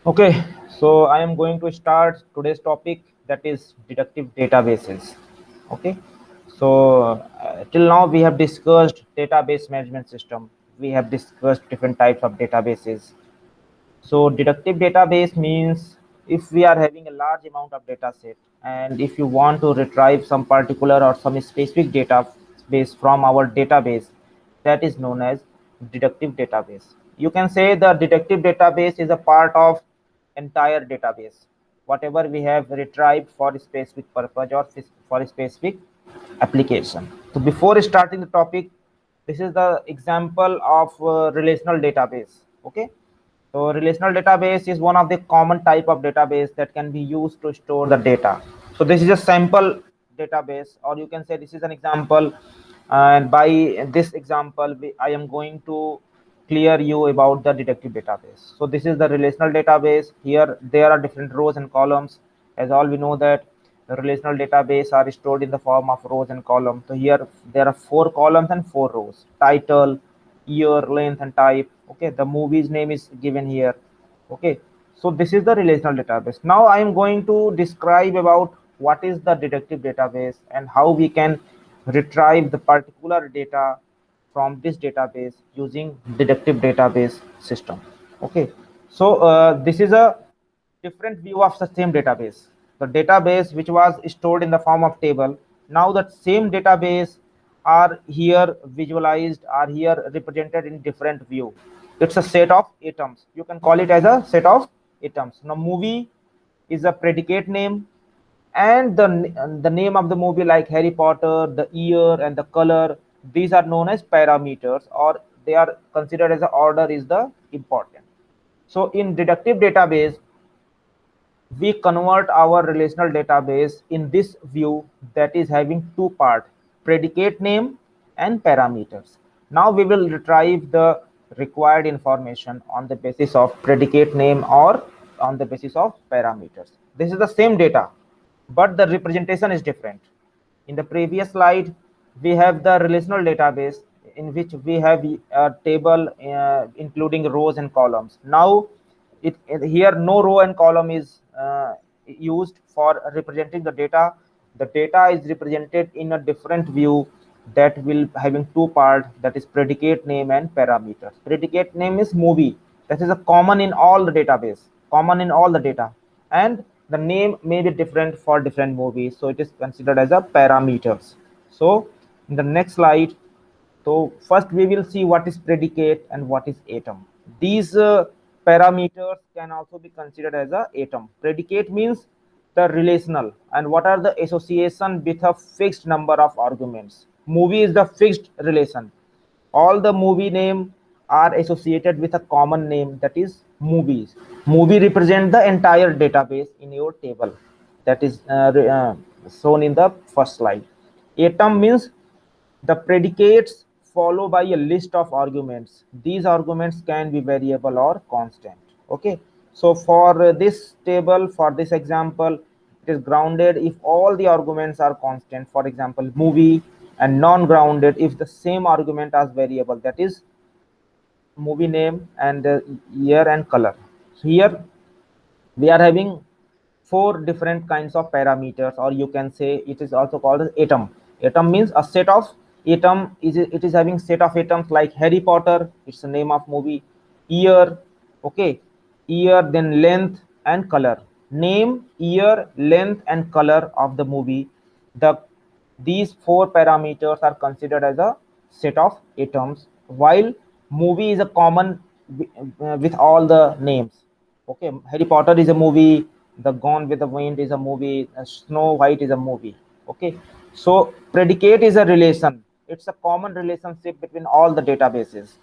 Okay, so I am going to start today's topic, that is deductive databases. Okay, so till now we have discussed database management system. We have discussed different types of databases. So deductive database means if we are having a large amount of data set and if you want to retrieve some particular or some specific database from our database, that is known as deductive database. You can say the deductive database is a part of entire database, whatever we have retrieved for a specific purpose or for a specific application. So before starting the topic, this is the example of relational database. Okay, so relational database is one of the common type of database that can be used to store the data. So this is a sample database, or you can say this is an example. And by this example, I am going to clear you about the deductive database. So this is the relational database. Here there are different rows and columns. As all we know that the relational database are stored in the form of rows and columns. So here there are 4 columns and 4 rows: title, year, length, and type. Okay, the movie's name is given here. Okay, so this is the relational database. Now I am going to describe about what is the deductive database and how we can retrieve the particular data from this database using deductive database system. Okay, so this is a different view of the same database. The database which was stored in the form of table, now that same database are here visualized, are here represented in different view. It's a set of items. You can call it as a set of items. Now movie is a predicate name, and the name of the movie like Harry Potter, the year and the color, these are known as parameters, or they are considered as the order is the important. So in deductive database, we convert our relational database in this view that is having two parts: predicate name and parameters. Now we will retrieve the required information on the basis of predicate name or on the basis of parameters. This is the same data, but the representation is different. In the previous slide, we have the relational database in which we have a table including rows and columns. Now here no row and column is used for representing the data. The data is represented in a different view that will having two parts, that is predicate name and parameters. Predicate name is movie, that is a common in all the database, common in all the data, and the name may be different for different movies, so it is considered as a parameters. So in the next slide, so first we will see what is predicate and what is atom. These parameters can also be considered as a atom. Predicate means the relational, and what are the association with a fixed number of arguments. Movie is the fixed relation. All the movie name are associated with a common name, that is movies. Movie represent the entire database in your table, that is shown in the first slide. Atom means the predicates follow by a list of arguments. These arguments can be variable or constant. Okay, so for this table, for this example, it is grounded if all the arguments are constant, for example movie, and non-grounded if the same argument as variable, that is movie name and year and color. So here we are having 4 different kinds of parameters, or you can say it is also called as atom. Atom means a set of atom, is it is having set of atoms like Harry Potter, it's the name of movie. Year, okay, year, then length and color. Name, year, length and color of the movie. The these 4 parameters are considered as a set of atoms, while movie is a common with all the names. Okay, Harry Potter is a movie, the Gone with the Wind is a movie, Snow White is a movie. Okay, so predicate is a relation, it's a common relationship between all the databases,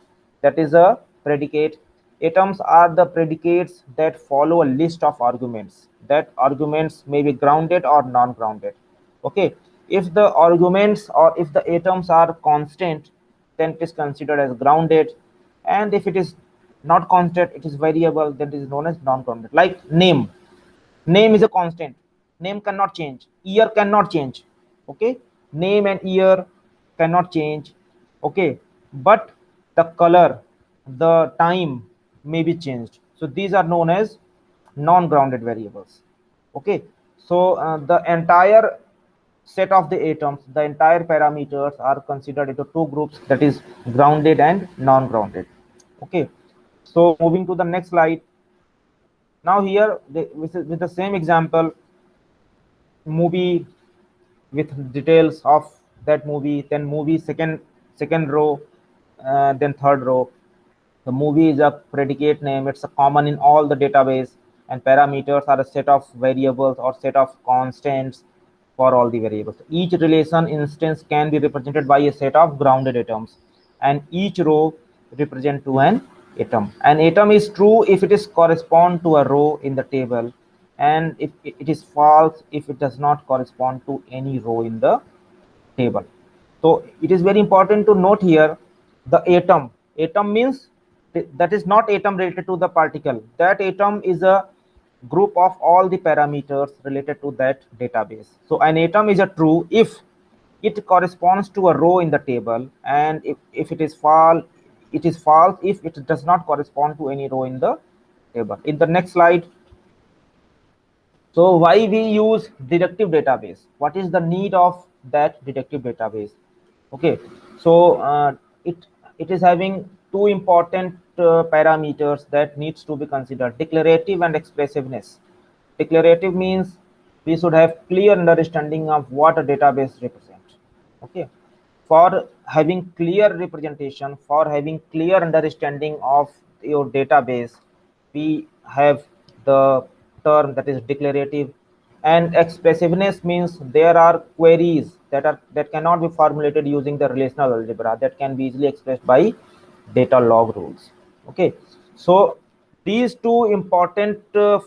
that is a predicate. Atoms are the predicates that follow a list of arguments. That arguments may be grounded or non-grounded. Okay, if the arguments or if the atoms are constant, then it is considered as grounded, and if it is not constant, it is variable, then it is known as non-grounded. Like name, name is a constant, name cannot change, year cannot change. Okay, name and year cannot change. Okay, but the color, the time may be changed, so these are known as non-grounded variables. Okay, so the entire set of the atoms, the entire parameters are considered into two groups, that is grounded and non-grounded. Okay, so moving to the next slide. Now here with the same example, movie with details of that movie, then movie second row, then third row. The movie is a predicate name, it's a common in all the database, and parameters are a set of variables or set of constants for all the variables. Each relation instance can be represented by a set of grounded atoms, and each row represent to an atom. An atom is true if it is correspond to a row in the table, and if it is false if it does not correspond to any row in the table. So it is very important to note here the atom. Atom means that is not atom related to the particle. That atom is a group of all the parameters related to that database. So an atom is a true if it corresponds to a row in the table, and if it is false, it is false if it does not correspond to any row in the table. In the next slide. So why we use deductive database? What is the need of that deductive database? Okay, so it it is having two important parameters that needs to be considered: declarative and expressiveness. Declarative means we should have clear understanding of what a database represents. Okay, for having clear representation, for having clear understanding of your database, we have the term that is declarative. And expressiveness means there are queries that cannot be formulated using the relational algebra, that can be easily expressed by data log rules. Okay, so these two important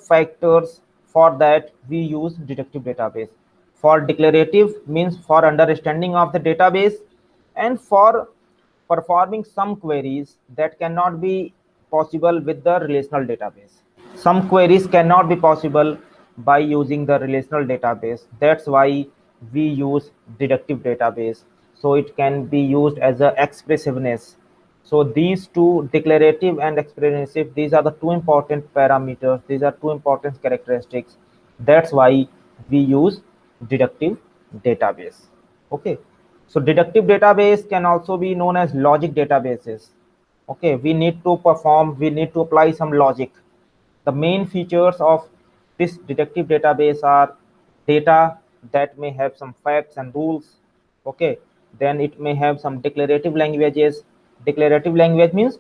factors, for that we use deductive database. For declarative means for understanding of the database, and for performing some queries that cannot be possible with the relational database. Some queries cannot be possible by using the relational database. That's why we use deductive database. So it can be used as a expressiveness. So these two, declarative and expressive, these are the two important parameters. These are two important characteristics. That's why we use deductive database. Okay. So deductive database can also be known as logic databases. Okay, we need to apply some logic. The main features of this deductive database are data that may have some facts and rules. Okay, then it may have some declarative languages. Declarative language means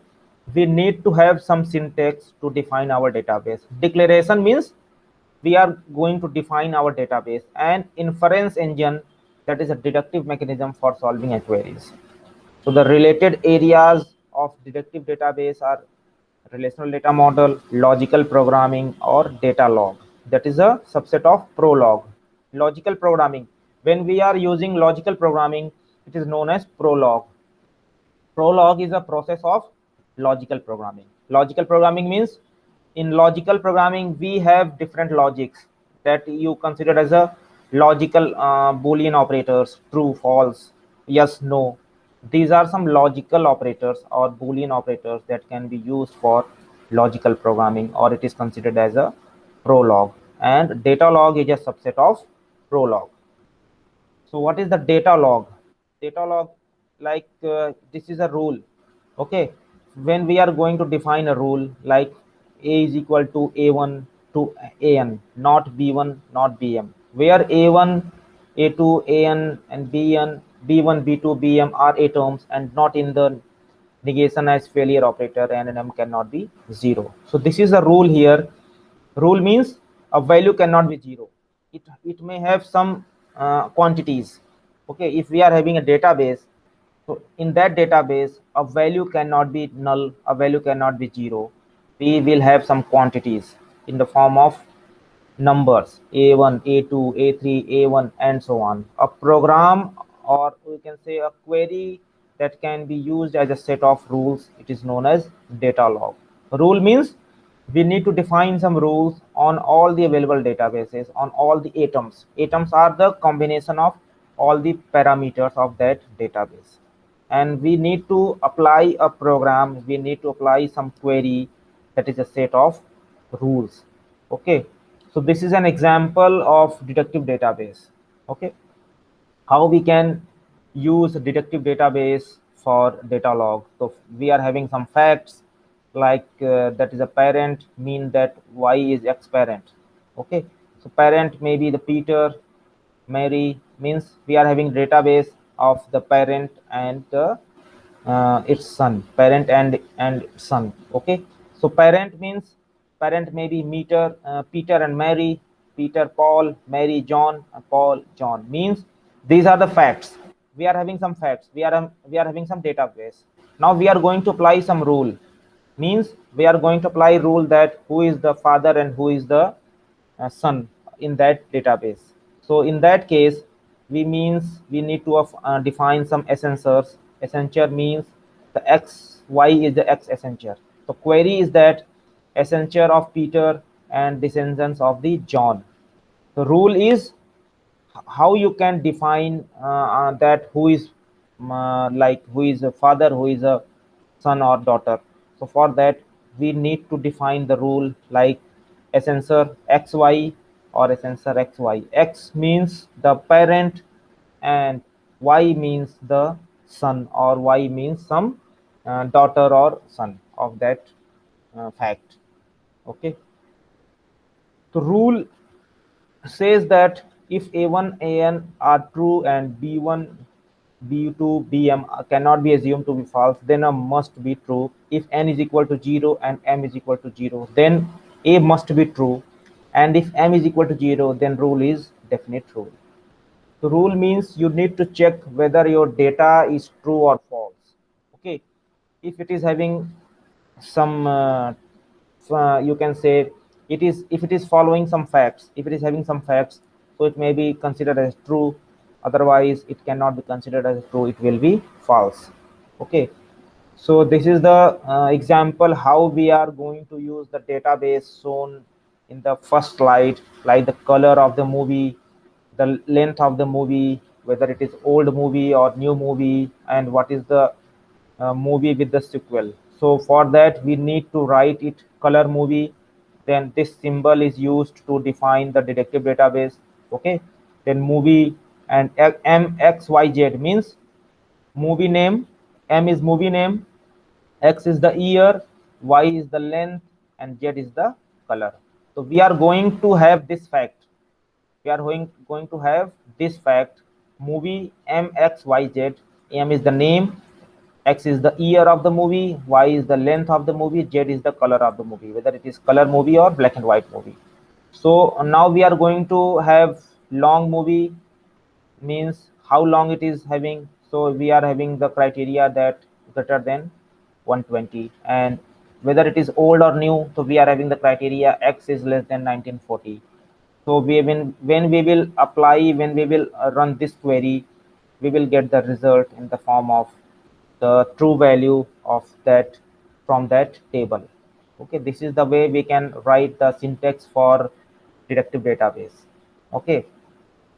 we need to have some syntax to define our database. Declaration means we are going to define our database. And inference engine, that is a deductive mechanism for solving queries. So the related areas of deductive database are relational data model, logical programming, or data log. That is a subset of Prolog. Logical programming. When we are using logical programming, it is known as Prolog. Prolog is a process of logical programming. Logical programming means in logical programming we have different logics that you consider as a logical boolean operators: true, false, yes, no. These are some logical operators or boolean operators that can be used for logical programming, or it is considered as a Prolog. And data log is a subset of Prolog. So what is the data log? Data log, like this is a rule. Okay, when we are going to define a rule like a is equal to a1 to an, not b1 not bm, where a1 a2 an and bn b1 b2 bm are atoms and not in the negation as failure operator, and m cannot be zero. So this is a rule here. Rule means a value cannot be zero. It may have some quantities. Okay, if we are having a database, so in that database a value cannot be null, a value cannot be zero. We will have some quantities in the form of numbers: a1, a2, a3, a1, and so on. A program, or we can say a query, that can be used as a set of rules, it is known as data log. Rule means we need to define some rules on all the available databases, on all the atoms. Atoms are the combination of all the parameters of that database, and we need to apply a program, we need to apply some query, that is a set of rules. Okay, so this is an example of deductive database. Okay, how we can use deductive database for data log. So we are having some facts like that is a parent mean that y is x parent. Okay, so parent may be the Peter, Mary, means we are having database of the parent and its son, parent and son. Okay, so parent means parent may be Peter and Mary, Peter Paul, Mary John, Paul John, means these are the facts. We are having some facts, we are having some database. Now we are going to apply some rule, means we are going to apply rule that who is the father and who is the son in that database. So in that case, we need to define some essentials. Essential means the x y is the x essential. So query is that essential of Peter and descendants of the John. The rule is how you can define that who is like who is a father, who is a son or daughter. So for that we need to define the rule like assessor xy or assessor xy. X means the parent and y means the son, or y means some daughter or son of that fact. Okay, the rule says that if a1 an are true and b1 b2 bm cannot be assumed to be false, then a must be true. If n is equal to 0 and m is equal to 0, then a must be true, and if m is equal to 0, then rule is definite rule. The rule means you need to check whether your data is true or false. Okay, if it is having some you can say it is, if it is following some facts, if it is having some facts, so it may be considered as true, otherwise it cannot be considered as true, it will be false. Okay, so this is the example how we are going to use the database shown in the first slide, like the color of the movie, the length of the movie, whether it is old movie or new movie, and what is the movie with the sequel. So for that we need to write it color movie, then this symbol is used to define the deductive database. Okay, then movie and mxyz means movie name, m is movie name, x is the year, y is the length, and z is the color. So we are going to have this fact, we are going to have this fact, movie mxyz. M is the name, x is the year of the movie, y is the length of the movie, z is the color of the movie, whether it is color movie or black and white movie. So now we are going to have long movie, means how long it is having. So we are having the criteria that greater than 120, and whether it is old or new, so we are having the criteria x is less than 1940. So we when we will apply, when we will run this query, we will get the result in the form of the true value of that from that table. Okay, this is the way we can write the syntax for deductive database. Okay,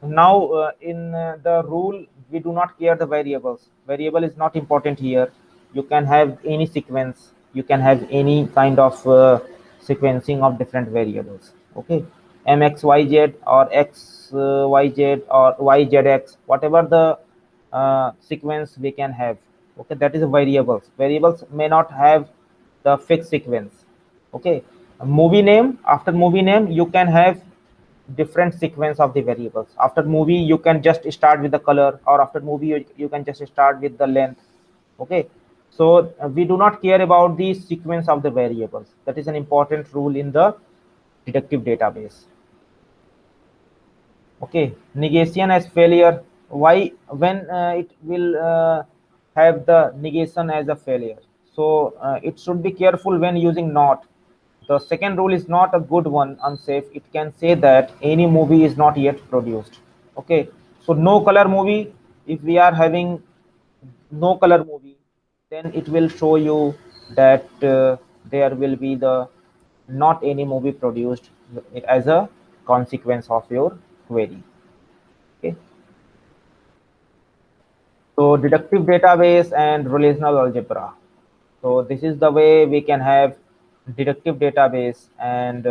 now in the rule we do not care the variables. Variable is not important here. You can have any sequence, you can have any kind of sequencing of different variables. Okay, mxyz or xyz or yzx, whatever the sequence we can have. Okay, that is variables. Variables may not have the fixed sequence. Okay, a movie name, after movie name you can have different sequence of the variables. After movie you can just start with the color, or after movie you can just start with the length. Okay, so we do not care about the sequence of the variables. That is an important rule in the deductive database. Okay, negation as failure. Why? When it will have the negation as a failure, so it should be careful when using not. The second rule is not a good one, unsafe. It can say that any movie is not yet produced. Okay, so no color movie, if we are having no color movie, then it will show you that there will be the not any movie produced as a consequence of your query. Okay, so deductive database and relational algebra. So this is the way we can have deductive database and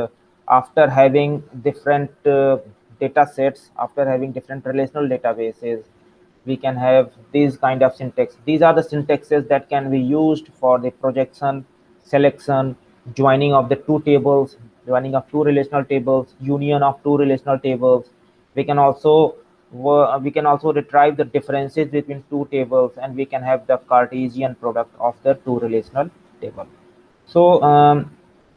after having different data sets, after having different relational databases, we can have these kind of syntax. These are the syntaxes that can be used for the projection, selection, joining of the two tables, joining of two relational tables, union of two relational tables. We can also retrieve the differences between two tables, and we can have the Cartesian product of the two relational table. So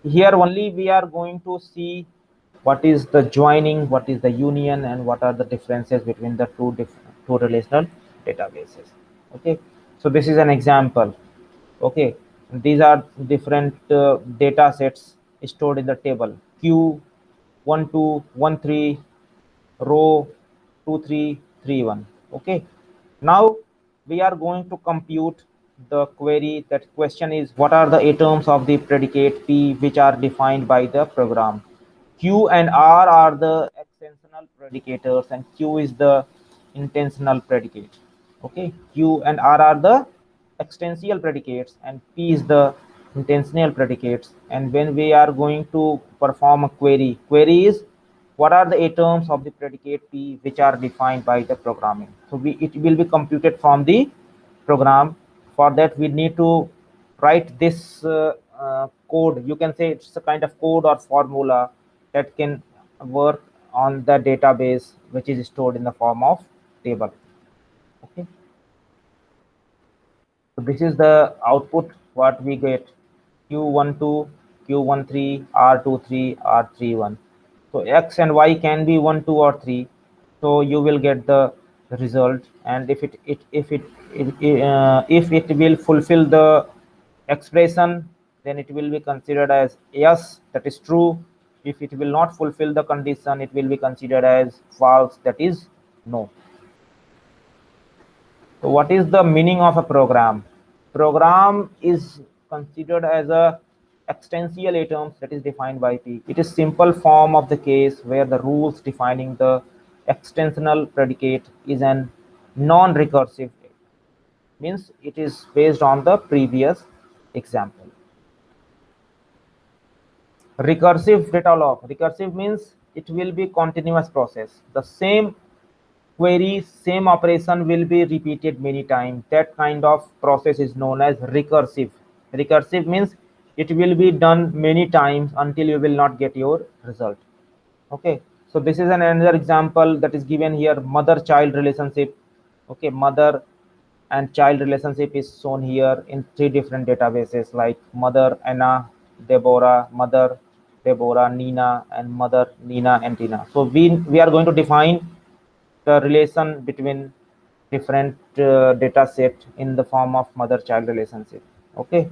here only we are going to see what is the joining, what is the union, and what are the differences between the two relational databases. Okay, so this is an example. Okay, these are different data sets stored in the table q 1213 row 2331. Okay, now we are going to compute the query. That question is, what are the atoms of the predicate p which are defined by the program? Q and R are the extensional predicators, and Q is the intensional predicate. Okay, Q and R are the extensional predicates, and P is the intensional predicates. And when we are going to perform a query is, what are the atoms of the predicate P which are defined by the programming? So it will be computed from the program. For that, we need to write this code. You can say it's a kind of code or formula that can work on the database which is stored in the form of table. Okay, so this is the output what we get: q12, q13, r23, r31. So x and y can be 1, 2, or 3. So you will get the result, and if it will fulfill the expression, then it will be considered as yes, that is true. If it will not fulfill the condition, it will be considered as false, that is no. So what is the meaning of a program? Program is considered as a extensional atoms that is defined by P. It is simple form of the case where the rules defining the extensional predicate is an non-recursive, means it is based on the previous example. Recursive data log. Recursive means it will be continuous process. The same query, same operation will be repeated many times. That kind of process is known as recursive. Recursive means it will be done many times until you will not get your result. Okay, so this is another example that is given here: mother child relationship. Okay, mother and child relationship is shown here in three different databases, like mother Anna, Deborah, mother Deborah, Nina, and mother Nina and Tina. So we are going to define the relation between different data set in the form of mother child relationship. Okay,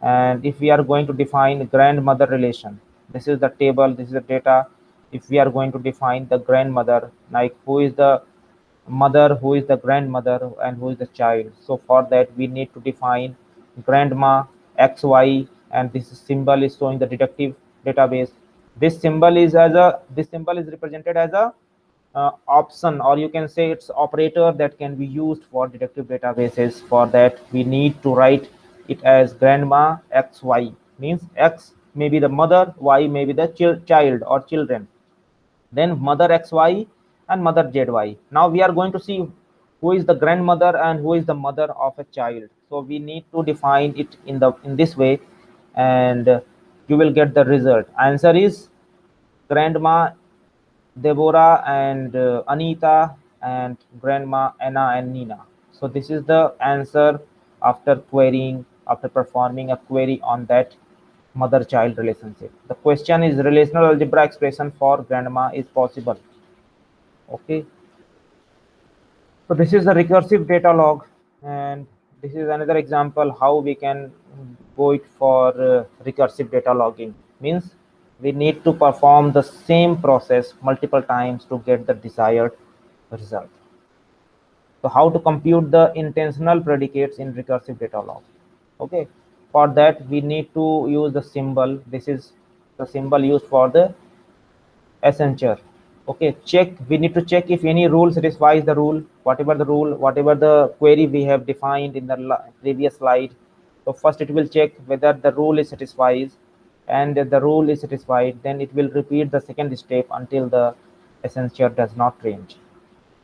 and if we are going to define grandmother relation, this is the table, this is the data. If we are going to define the grandmother, like who is the mother, who is the grandmother, and who is the child, so for that we need to define grandma xy, and this symbol is showing the deductive database. This symbol is represented as a option, or you can say it's operator that can be used for deductive databases. For that, we need to write it as grandma xy, means x may be the mother, y may be the child or children, then mother xy and mother zy. Now we are going to see who is the grandmother and who is the mother of a child. So we need to define it in this way, and you will get the result. Answer is grandma Deborah and Anita, and grandma Anna and Nina. So this is the answer after querying, after performing a query on that mother-child relationship. The question is, relational algebra expression for grandma is possible. Okay. So this is the recursive data log, and this is another example how we can go it for recursive data logging. Means we need to perform the same process multiple times to get the desired result. So how to compute the intensional predicates in recursive data log? Okay, for that we need to use the symbol. This is the symbol used for the accenture. Okay, check, we need to check if any rule satisfies the rule, whatever the rule, whatever the query we have defined in the previous slide. So first it will check whether the rule is satisfies, and the rule is satisfied, then it will repeat the second step until the essential does not change.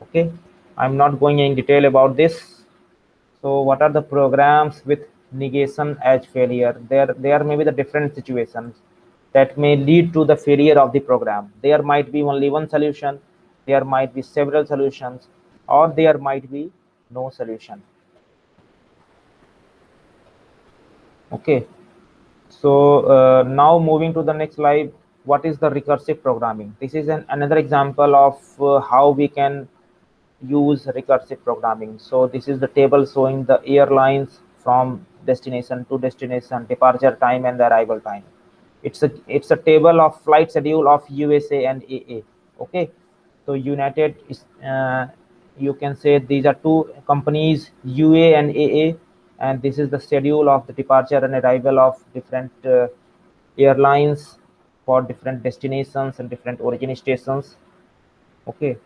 Okay, I'm not going in detail about this. So what are the programs with negation as failure? There may be the different situations that may lead to the failure of the program. There might be only one solution, there might be several solutions, or there might be no solution. Okay, so now moving to the next slide, what is the recursive programming? This is another example of how we can use recursive programming. So this is the table showing the airlines from destination to destination, departure time and the arrival time. It's a table of flight schedule of USA and AA. Okay, so United is you can say these are two companies, UA and AA, and this is the schedule of the departure and arrival of different airlines for different destinations and different origin stations. Okay,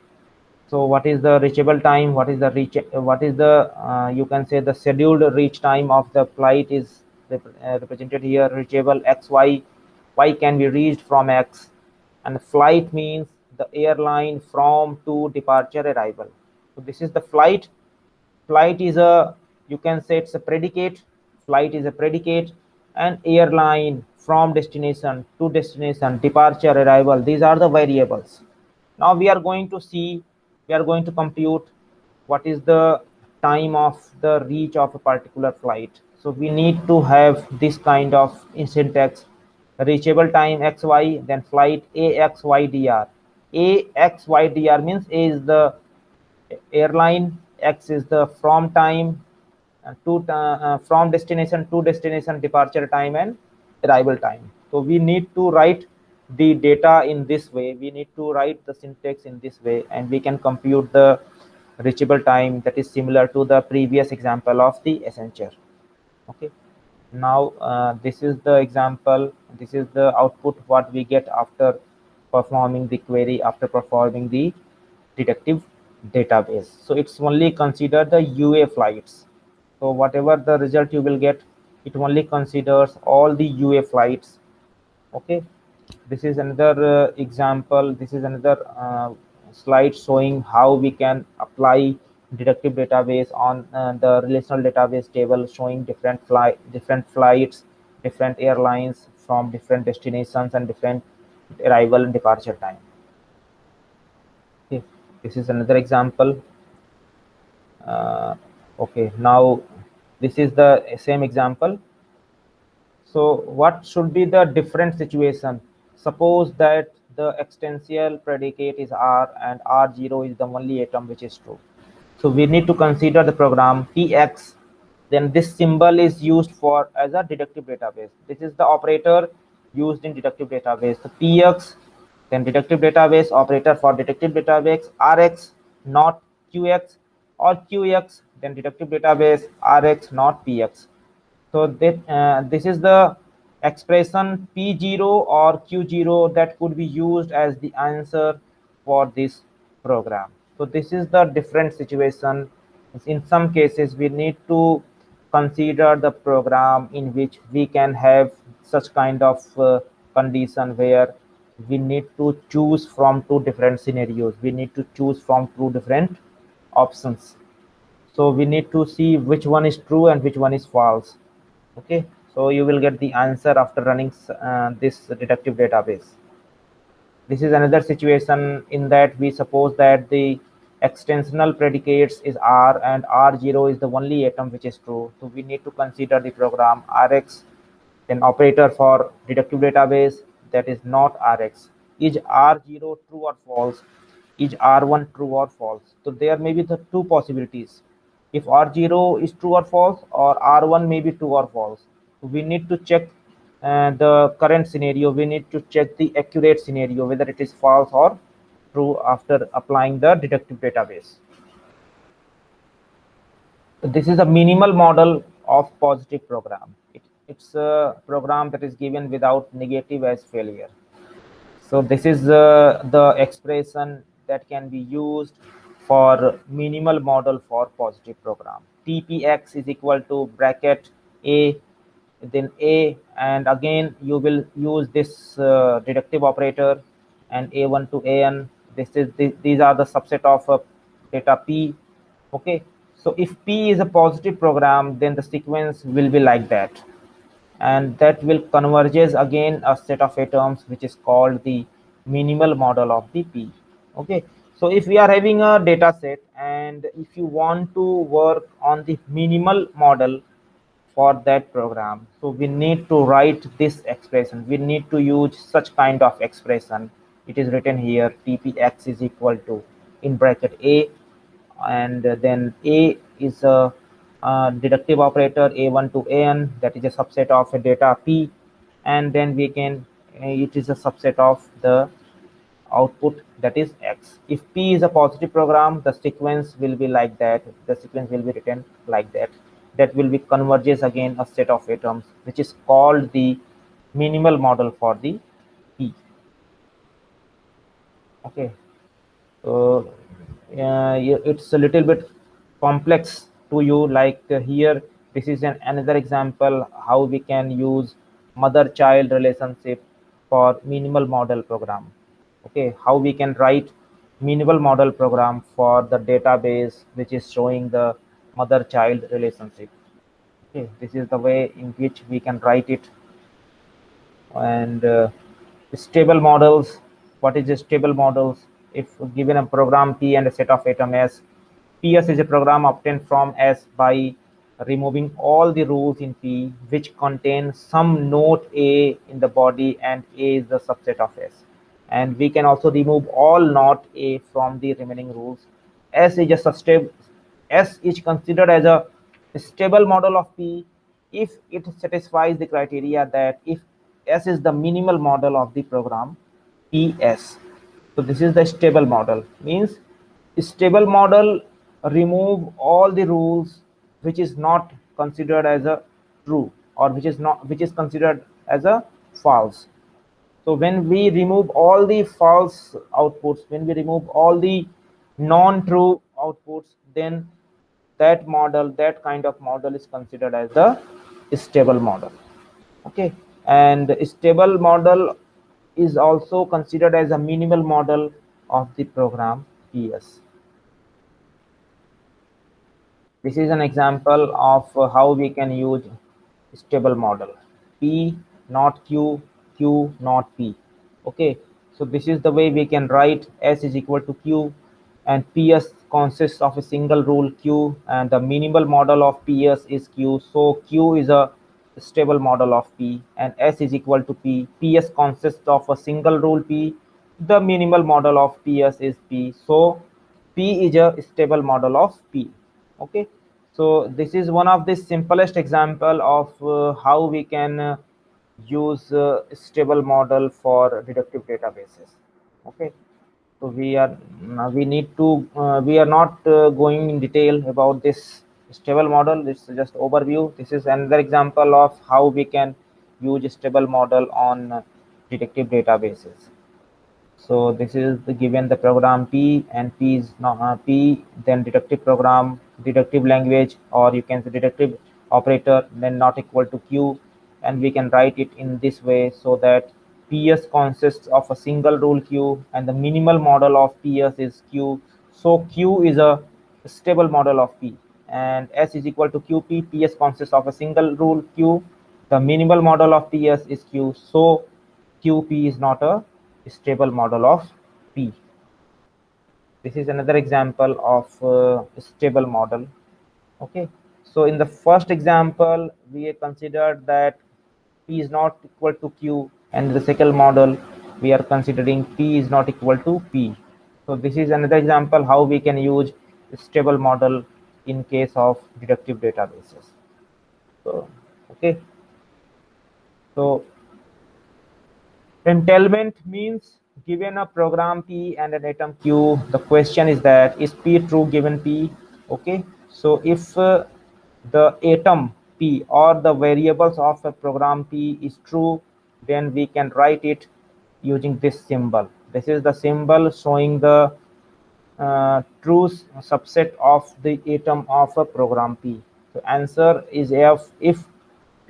so what is the reachable time? What is the what is the you can say the scheduled reach time of the flight is represented here. Reachable XY, Y can be reached from X, and flight means the airline from to departure arrival. So this is the flight. Flight is a, you can say it's a predicate. Flight is a predicate, and airline from destination to destination, departure arrival, these are the variables. Now we are going to see, we are going to compute what is the time of the reach of a particular flight. So we need to have this kind of syntax: reachable time xy, then flight axydr. Axydr means A is the airline, X is the from time, to from destination to destination, departure time and arrival time. So we need to write the data in this way, we need to write the syntax in this way, and we can compute the reachable time that is similar to the previous example of the Accenture. Okay, now this is the example, this is the output what we get after performing the query, after performing the detective database. So it's only consider the UA flights. So whatever the result you will get, it only considers all the UA flights. Okay, this is another example, this is another slide showing how we can apply detective database on the relational database table, showing different flights, different airlines from different destinations and different arrival and departure time. Okay, this is another example. Okay, now this is the same example. So what should be the different situation? Suppose that the extensial predicate is R and R0 is the only atom which is true. So we need to consider the program PX. Then this symbol is used for as a deductive database. This is the operator used in deductive database. The PX, then deductive database operator for deductive database, RX not QX, or QX, then deductive database RX not PX. So this is the expression P0 or Q0 that could be used as the answer for this program. So this is the different situation. In some cases, we need to consider the program in which we can have such kind of condition where we need to choose from two different scenarios. We need to choose from two different options. So we need to see which one is true and which one is false. Okay, so you will get the answer after running this deductive database. This is another situation in that we suppose that the extensional predicates is R and R0 is the only atom which is true. So we need to consider the program RX, then operator for deductive database that is not RX. Is R0 true or false? Is R1 true or false? So there may be the two possibilities. If R0 is true or false, or R1 may be true or false. So we need to check the current scenario, we need to check the accurate scenario whether it is false or true after applying the deductive database. So this is a minimal model of positive program. It's a program that is given without negative as failure. So this is the expression that can be used for minimal model for positive program. TPX is equal to bracket A, then A and again you will use this deductive operator and a1 to an. These are the subset of data p. Okay, so if p is a positive program, then the sequence will be like that, and that will converges again a set of atoms which is called the minimal model of the p. Okay, so if we are having a data set and if you want to work on the minimal model for that program, so we need to write this expression, we need to use such kind of expression. It is written here, tpx is equal to in bracket a, and then a is a deductive operator a1 to an, that is a subset of a data p, and then we can it is a subset of the output, that is x. If p is a positive program, the sequence will be like that, the sequence will be written like that, that will be converges again a set of atoms which is called the minimal model for the p. Okay, so it's a little bit complex to you, like here this is another example how we can use mother child relationship for minimal model program. Okay, how we can write minimal model program for the database which is showing the mother child relationship. Okay, this is the way in which we can write it. And stable models, what is a stable models? If given a program p and a set of atom s, ps is a program obtained from s by removing all the rules in p which contain some node a in the body, and a is the subset of s, and we can also remove all not a from the remaining rules. S is a stable, s is considered as a stable model of p if it satisfies the criteria that if S is the minimal model of the program PS. So this is the stable model. Means stable model remove all the rules which is not considered as a true, or which is considered as a false. So when we remove all the false outputs, when we remove all the non-true outputs, then that model, that kind of model is considered as the stable model. Okay, and stable model is also considered as a minimal model of the program ps. This is an example of how we can use stable model, p not q, q not p. Okay, so this is the way we can write s is equal to q, and ps consists of a single rule q, and the minimal model of ps is q, so q is a stable model of p, and s is equal to p. Ps consists of a single rule p, the minimal model of ps is p, so p is a stable model of p. Okay, so this is one of the simplest example of how we can use stable model for deductive databases. Okay, so we need to we are not going in detail about this stable model. It's just overview. This is another example of how we can use stable model on deductive databases. So this is given the program p, and p is not p, then deductive program, deductive language, or you can say deductive operator, then not equal to q, and we can write it in this way, so that ps consists of a single rule q, and the minimal model of ps is q, so q is a stable model of p, and s is equal to qp. Ps consists of a single rule q, the minimal model of ps is q, so qp is not a stable model of p. This is another example of stable model. Okay, so in the first example we considered that p is not equal to q, and in the second model we are considering p is not equal to p. So this is another example how we can use stable model in case of deductive databases. So okay, so entailment means given a program P and an atom Q, the question is that is P true given P? Okay, so if the atom P or the variables of a program P is true, then we can write it using this symbol. This is the symbol showing the true subset of the atom of a program P. So answer is if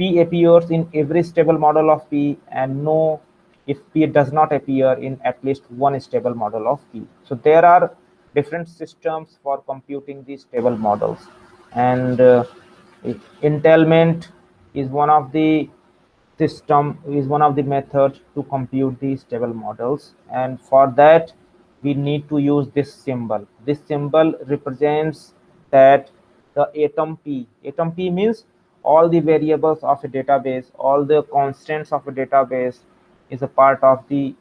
P appears in every stable model of P, and no if P does not appear in at least one stable model of P. So there are different systems for computing these stable models, and entailment is one of the methods to compute these stable models, and for that we need to use this symbol. This symbol represents that the atom p means all the variables of a database, all the constants of a database is a part of the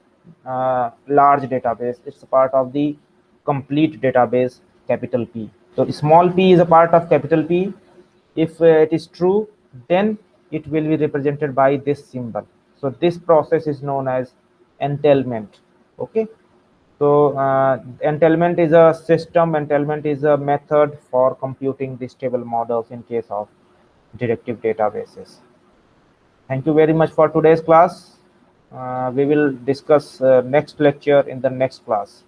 large database. It's a part of the complete database, capital P. So small p is a part of capital P. If it is true, then it will be represented by this symbol. So this process is known as entailment. Okay. So entailment is a system, entailment is a method for computing the stable models in case of deductive databases. Thank you very much for today's class. We will discuss next lecture in the next class.